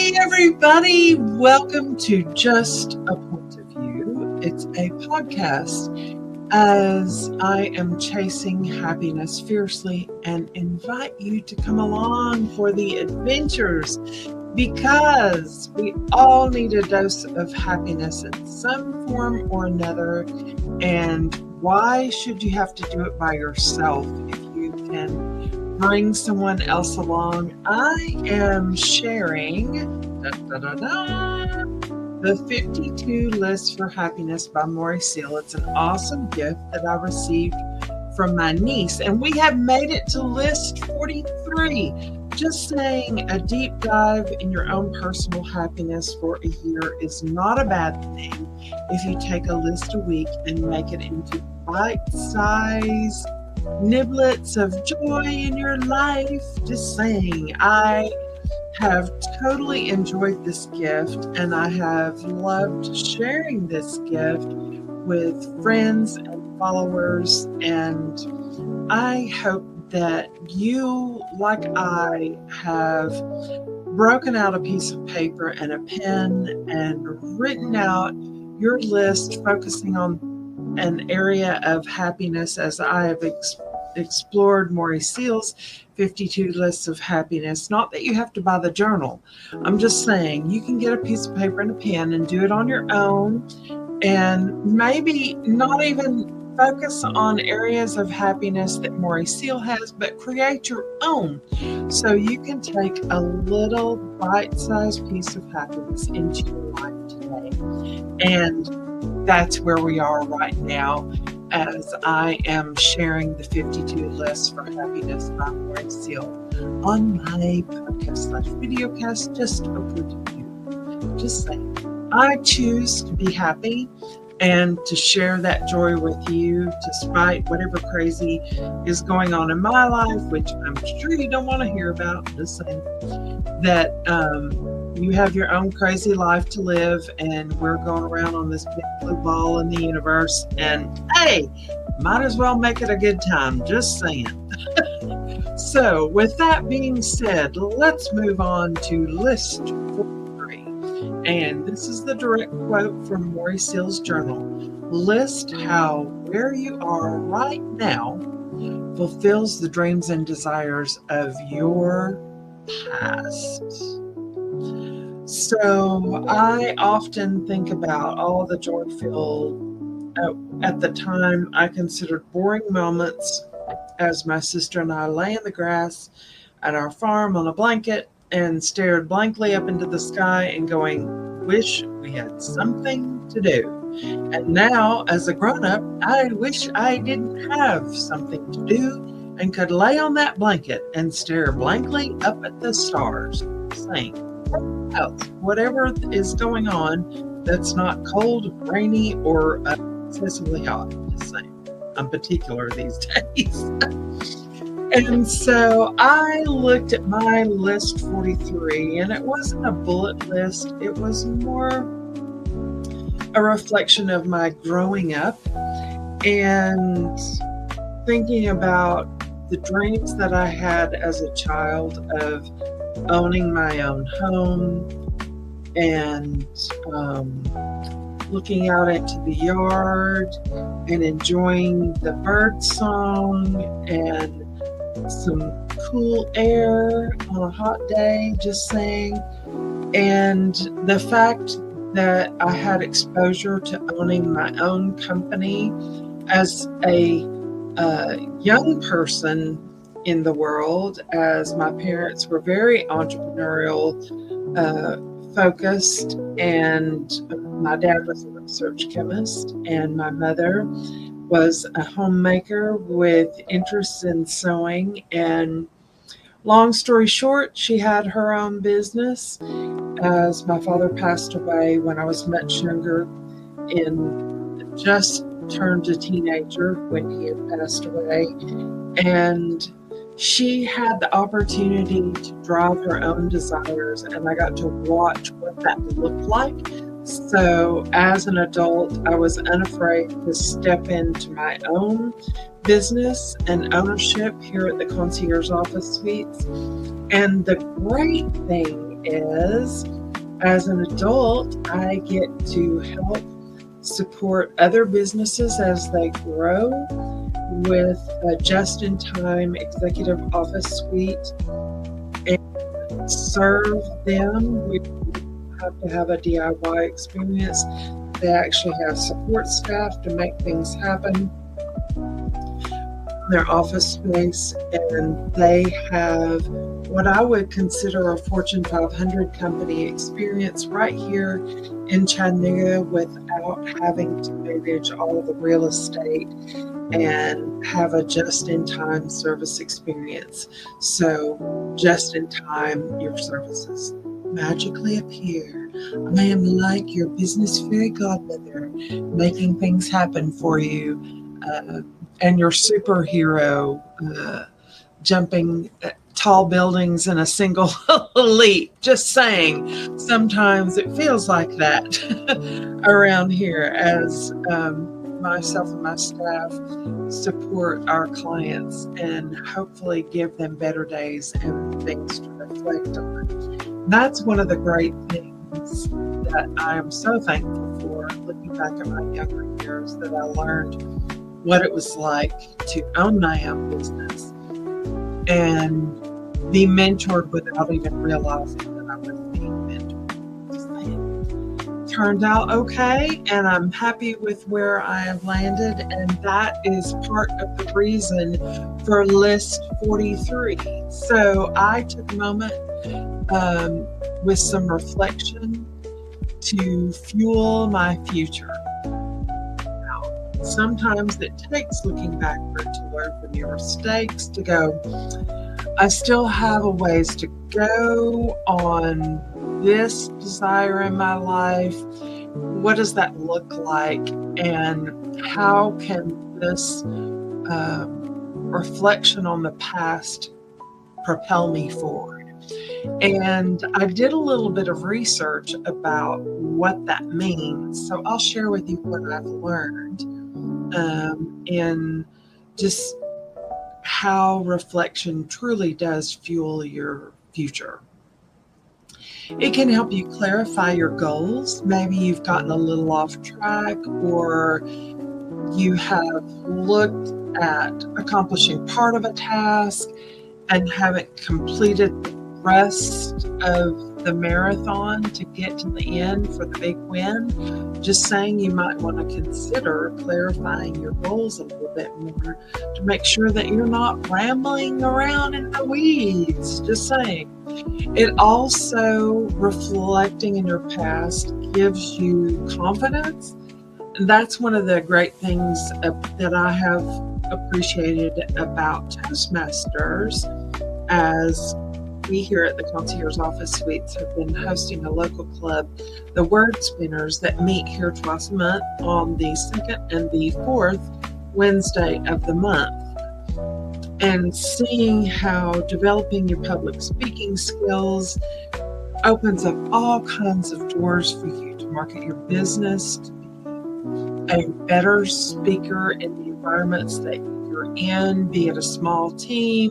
Hey everybody, welcome to Just a Point of View. It's a podcast as I am chasing happiness fiercely and invite you to come along for the adventures because we all need a dose of happiness in some form or another. And why should you have to do it by yourself if you can bring someone else along? I am sharing the 52 Lists for Happiness by Moorea Seal. It's an awesome gift that I received from my niece, and we have made it to list 43. Just saying, a deep dive in your own personal happiness for a year is not a bad thing if you take a list a week and make it into bite-sized niblets of joy in your life. Just saying, I have totally enjoyed this gift and I have loved sharing this gift with friends and followers, and I hope that you, like I, have broken out a piece of paper and a pen and written out your list focusing on an area of happiness as I have explored Moorea Seal's 52 Lists of Happiness. Not that you have to buy the journal. I'm just saying you can get a piece of paper and a pen and do it on your own, and maybe not even focus on areas of happiness that Moorea Seal has, but create your own so you can take a little bite-sized piece of happiness into your life today. And that's where we are right now as I am sharing the 52 Lists for Happiness by Moorea Seal on my podcast/videocast, Just a Point of View. Just saying, I choose to be happy and to share that joy with you despite whatever crazy is going on in my life, which I'm sure you don't want to hear about. Just saying that you have your own crazy life to live, and we're going around on this big blue ball in the universe, and hey, might as well make it a good time. Just saying. So with that being said, let's move on to list 43. And this is the direct quote from Moorea Seal's journal. List how where you are right now fulfills the dreams and desires of your past. So I often think about all the joy-filled, at the time I considered boring moments as my sister and I lay in the grass at our farm on a blanket and stared blankly up into the sky and going, wish we had something to do. And now, as a grown-up, I wish I didn't have something to do and could lay on that blanket and stare blankly up at the stars, saying, whatever is going on that's not cold, rainy, or excessively hot. Just saying, I'm particular these days. And so I looked at my list 43, and it wasn't a bullet list. It was more a reflection of my growing up and thinking about the dreams that I had as a child of owning my own home and looking out into the yard and enjoying the bird song and some cool air on a hot day, just saying. And the fact that I had exposure to owning my own company as a young person in the world, as my parents were very entrepreneurial focused, and my dad was a research chemist and my mother was a homemaker with interests in sewing. And long story short, she had her own business as my father passed away when I was much younger, and just turned a teenager when he had passed away. And she had the opportunity to drive her own desires, and I got to watch what that looked like. So as an adult, I was unafraid to step into my own business and ownership here at the Concierge Office Suites. And the great thing is As an adult, I get to help support other businesses as they grow with a just-in-time executive office suite and serve them. We have to have a DIY experience. They actually have support staff to make things happen in their office space, and they have what I would consider a Fortune 500 company experience right here in Chattanooga without having to manage all of the real estate and have a just-in-time service experience. So just in time, your services magically appear. I am like your business fairy godmother, making things happen for you, and your superhero jumping tall buildings in a single leap. Just saying, sometimes it feels like that around here as myself and my staff support our clients and hopefully give them better days and things to reflect on. That's one of the great things that I am so thankful for, looking back at my younger years, that I learned what it was like to own my own business and be mentored without even realizing that I was being mentored. Turned out okay, and I'm happy with where I have landed, and that is part of the reason for List 43. So I took a moment with some reflection to fuel my future. Sometimes it takes looking backward to learn from your mistakes, to go, I still have a ways to go on this desire in my life. What does that look like? And how can this reflection on the past propel me forward? And I did a little bit of research about what that means. So I'll share with you what I've learned in just how reflection truly does fuel your future. It can help you clarify your goals. Maybe you've gotten a little off track, or you have looked at accomplishing part of a task and haven't completed the rest of the marathon to get to the end for the big win. Just saying, you might want to consider clarifying your goals a little bit more to make sure that you're not rambling around in the weeds. Just saying. It also, reflecting in your past, gives you confidence. And that's one of the great things that I have appreciated about Toastmasters, as we here at the Concierge Office Suites have been hosting a local club, the Word Spinners, that meet here twice a month on the 2nd and the 4th Wednesday of the month. And seeing how developing your public speaking skills opens up all kinds of doors for you to market your business, to be a better speaker in the environments that you're in, be it a small team,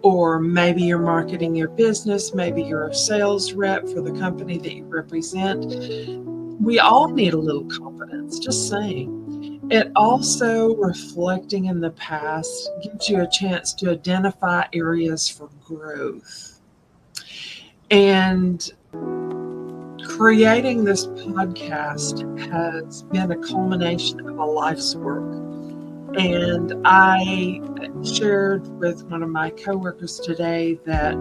or maybe you're marketing your business, maybe you're a sales rep for the company that you represent. We all need a little confidence, just saying. It also, reflecting in the past, gives you a chance to identify areas for growth. And creating this podcast has been a culmination of a life's work. And I shared with one of my coworkers today that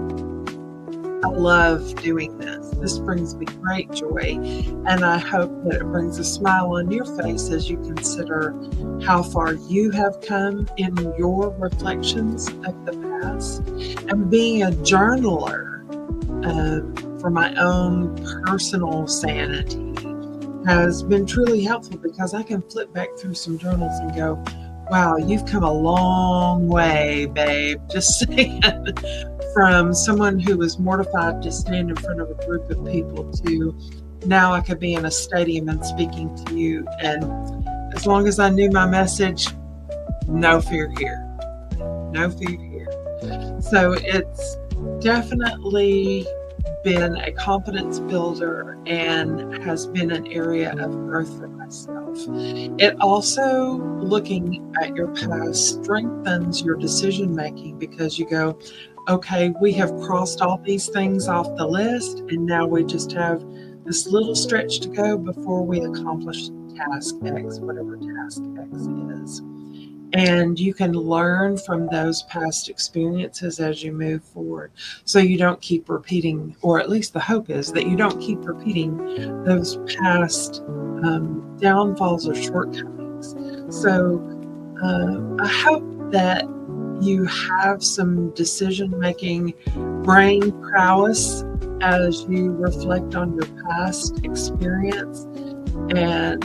I love doing this. This brings me great joy, and I hope that it brings a smile on your face as you consider how far you have come in your reflections of the past. And being a journaler for my own personal sanity has been truly helpful, because I can flip back through some journals and go, wow, you've come a long way, babe. Just saying. From someone who was mortified to stand in front of a group of people to now I could be in a stadium and speaking to you. And as long as I knew my message, no fear here. No fear here. So it's definitely been a confidence builder and has been an area of growth for myself. It also, looking at your past, strengthens your decision making because you go, okay, we have crossed all these things off the list, and now we just have this little stretch to go before we accomplish task X, whatever task X is. And you can learn from those past experiences as you move forward. So you don't keep repeating, or at least the hope is that you don't keep repeating those past downfalls or shortcomings. So I hope that you have some decision making brain prowess as you reflect on your past experience. And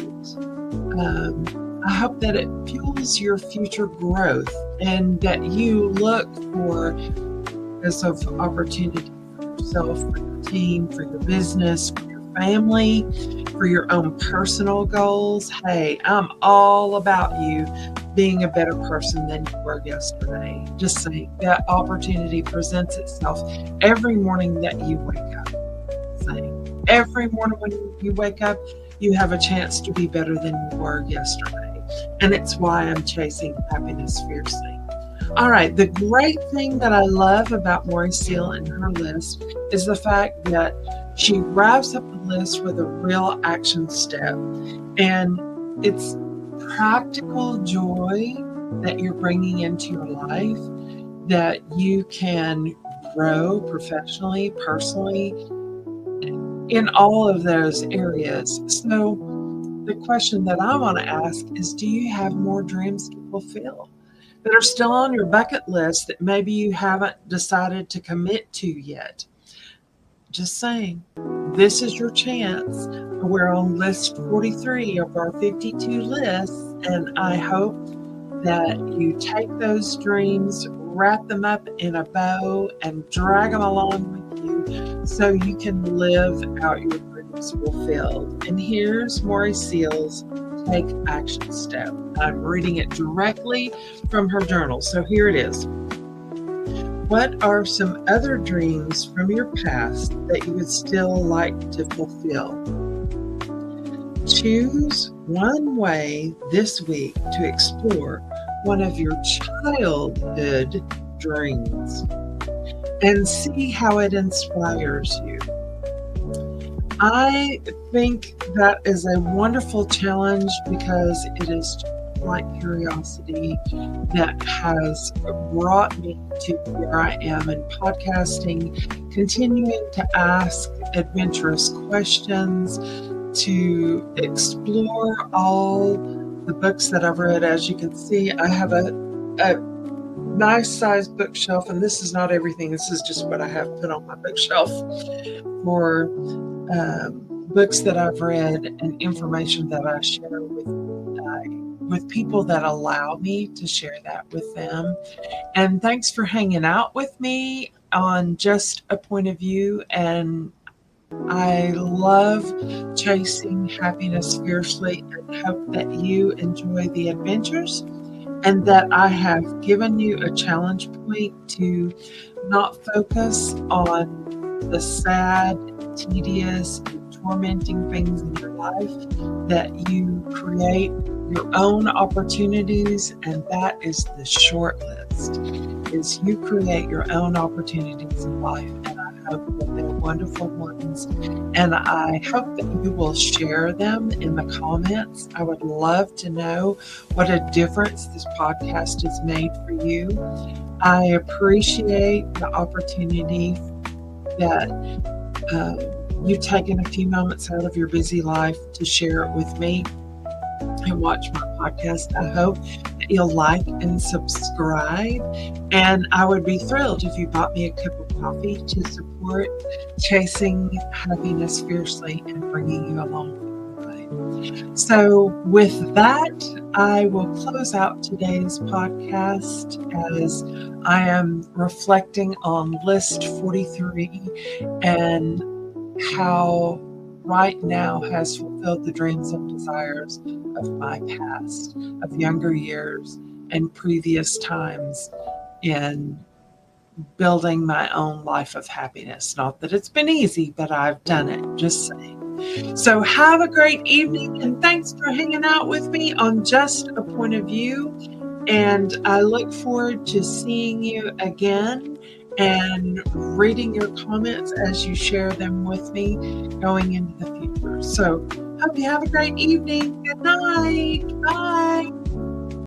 I hope that it fuels your future growth and that you look for this of opportunity for yourself, for your team, for your business, for your family, for your own personal goals. Hey, I'm all about you being a better person than you were yesterday. Just saying, that opportunity presents itself every morning that you wake up. Saying, every morning when you wake up, you have a chance to be better than you were yesterday. And it's why I'm chasing happiness fiercely. All right, the great thing that I love about Moorea Seal and her list is the fact that she wraps up the list with a real action step. And it's practical joy that you're bringing into your life that you can grow professionally, personally, in all of those areas. So the question that I want to ask is, do you have more dreams to fulfill that are still on your bucket list that maybe you haven't decided to commit to yet? Just saying, this is your chance. We're on list 43 of our 52 lists, and I hope that you take those dreams, wrap them up in a bow, and drag them along with you so you can live out your dreams fulfilled. And here's Moorea Seal's Take Action Step. I'm reading it directly from her journal. So here it is. What are some other dreams from your past that you would still like to fulfill? Choose one way this week to explore one of your childhood dreams and see how it inspires you. I think that is a wonderful challenge because it is like curiosity that has brought me to where I am in podcasting, continuing to ask adventurous questions, to explore all the books that I've read. As you can see, I have a nice sized bookshelf, and this is not everything. This is just what I have put on my bookshelf for books that I've read and information that I share with people that allow me to share that with them. And thanks for hanging out with me on Just a Point of View. And I love chasing happiness fiercely and hope that you enjoy the adventures and that I have given you a challenge point to not focus on the sad, tedious, and tormenting things in your life, that you create your own opportunities, and that is the short list, is you create your own opportunities in life. And I hope that they're wonderful ones, and I hope that you will share them in the comments. I would love to know what a difference this podcast has made for you. I appreciate the opportunity that you've taken a few moments out of your busy life to share it with me and watch my podcast. I hope that you'll like and subscribe. And I would be thrilled if you bought me a cup of coffee to support chasing happiness fiercely and bringing you along for the ride. So with that, I will close out today's podcast as I am reflecting on list 43 and how right now has fulfilled the dreams and desires of my past, of younger years and previous times in building my own life of happiness. Not that it's been easy, but I've done it. Just saying. So have a great evening, and thanks for hanging out with me on Just a Point of View. And I look forward to seeing you again and reading your comments as you share them with me going into the future. So hope you have a great evening. Good night. Bye.